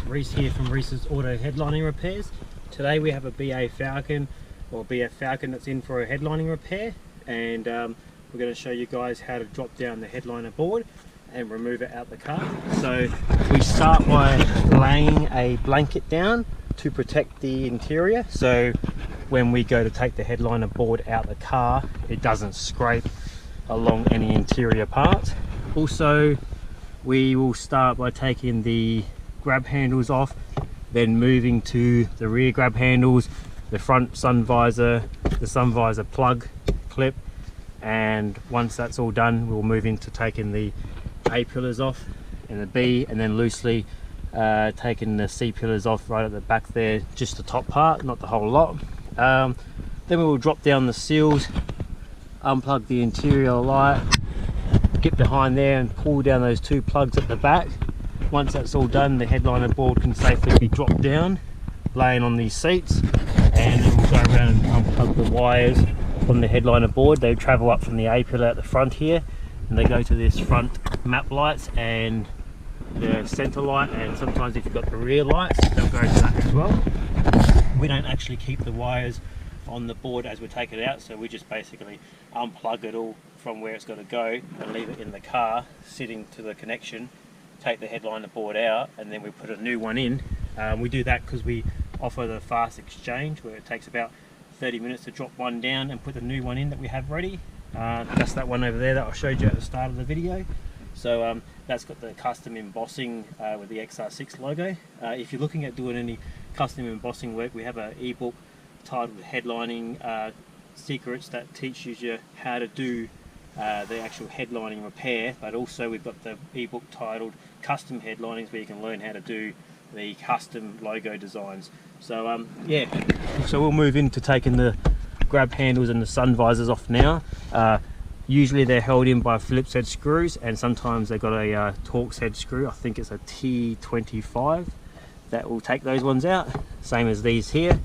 Reece here from Reece's Auto Headlining Repairs. Today we have a BA Falcon or BF Falcon that's in for a headlining repair, and we're going to show you guys how to drop down the headliner board and remove it out the car. So we start by laying a blanket down to protect the interior, so when we go to take the headliner board out the car it doesn't scrape along any interior parts. Also, we will start by taking the grab handles off, then moving to the rear grab handles, the front sun visor, the sun visor plug clip, and once that's all done we'll move into taking the A pillars off and the B, and then loosely taking the C pillars off right at the back there, just the top part, not the whole lot. Then we will drop down the seals, unplug the interior light, get behind there and pull down those two plugs at the back. Once that's all done, the headliner board can safely be dropped down, laying on these seats, and then we'll go around and unplug the wires from the headliner board. They travel up from the A pillar at the front here, and they go to this front map lights and the center light, and sometimes if you've got the rear lights they'll go to that as well. We don't actually keep the wires on the board as we take it out, so we just basically unplug it all from where it's got to go and leave it in the car sitting to the connection, take the headliner board out, and then we put a new one in. We do that because we offer the fast exchange where it takes about 30 minutes to drop one down and put the new one in that we have ready. That's that one over there that I showed you at the start of the video. So that's got the custom embossing with the XR6 logo. If you're looking at doing any custom embossing work, we have an ebook titled Headlining Secrets that teaches you how to do the actual headlining repair, but also we've got the ebook titled Custom Headlinings where you can learn how to do the custom logo designs. So yeah, so we'll move into taking the grab handles and the sun visors off now. Usually they're held in by Phillips head screws, and sometimes they've got a Torx head screw. I think it's a T25 that will take those ones out, same as these here.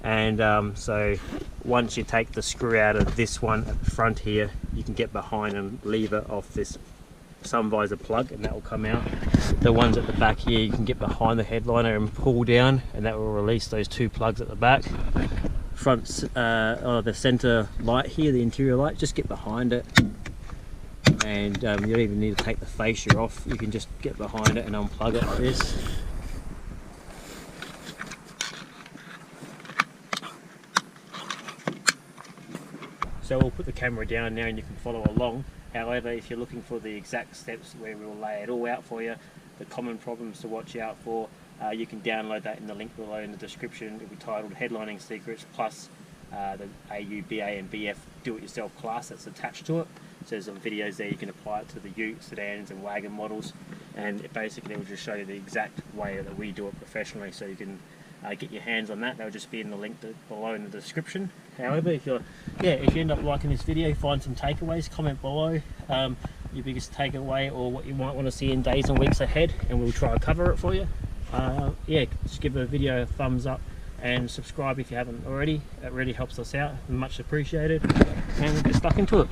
And so once you take the screw out of this one at the front here, you can get behind and lever off this sun visor plug and that will come out. The ones at the back here you can get behind the headliner and pull down, and that will release those two plugs at the back. Front the center light here, the interior light, just get behind it, and you don't even need to take the fascia off. You can just get behind it and unplug it like this. So we'll put the camera down now and you can follow along. However, if you're looking for the exact steps where we'll lay it all out for you, the common problems to watch out for, you can download that in the link below in the description. It'll be titled Headlining Secrets, plus the AU, BA and BF do-it-yourself class that's attached to it. So there's some videos there you can apply it to the ute, sedans and wagon models, and it basically will just show you the exact way that we do it professionally, so you can get your hands on that. They'll just be in the link below in the description. However, if you end up liking this video, find some takeaways, comment below your biggest takeaway or what you might want to see in days and weeks ahead, and we'll try to cover it for you. Yeah, just give the video a thumbs up and subscribe if you haven't already. It really helps us out, much appreciated, and we'll get stuck into it.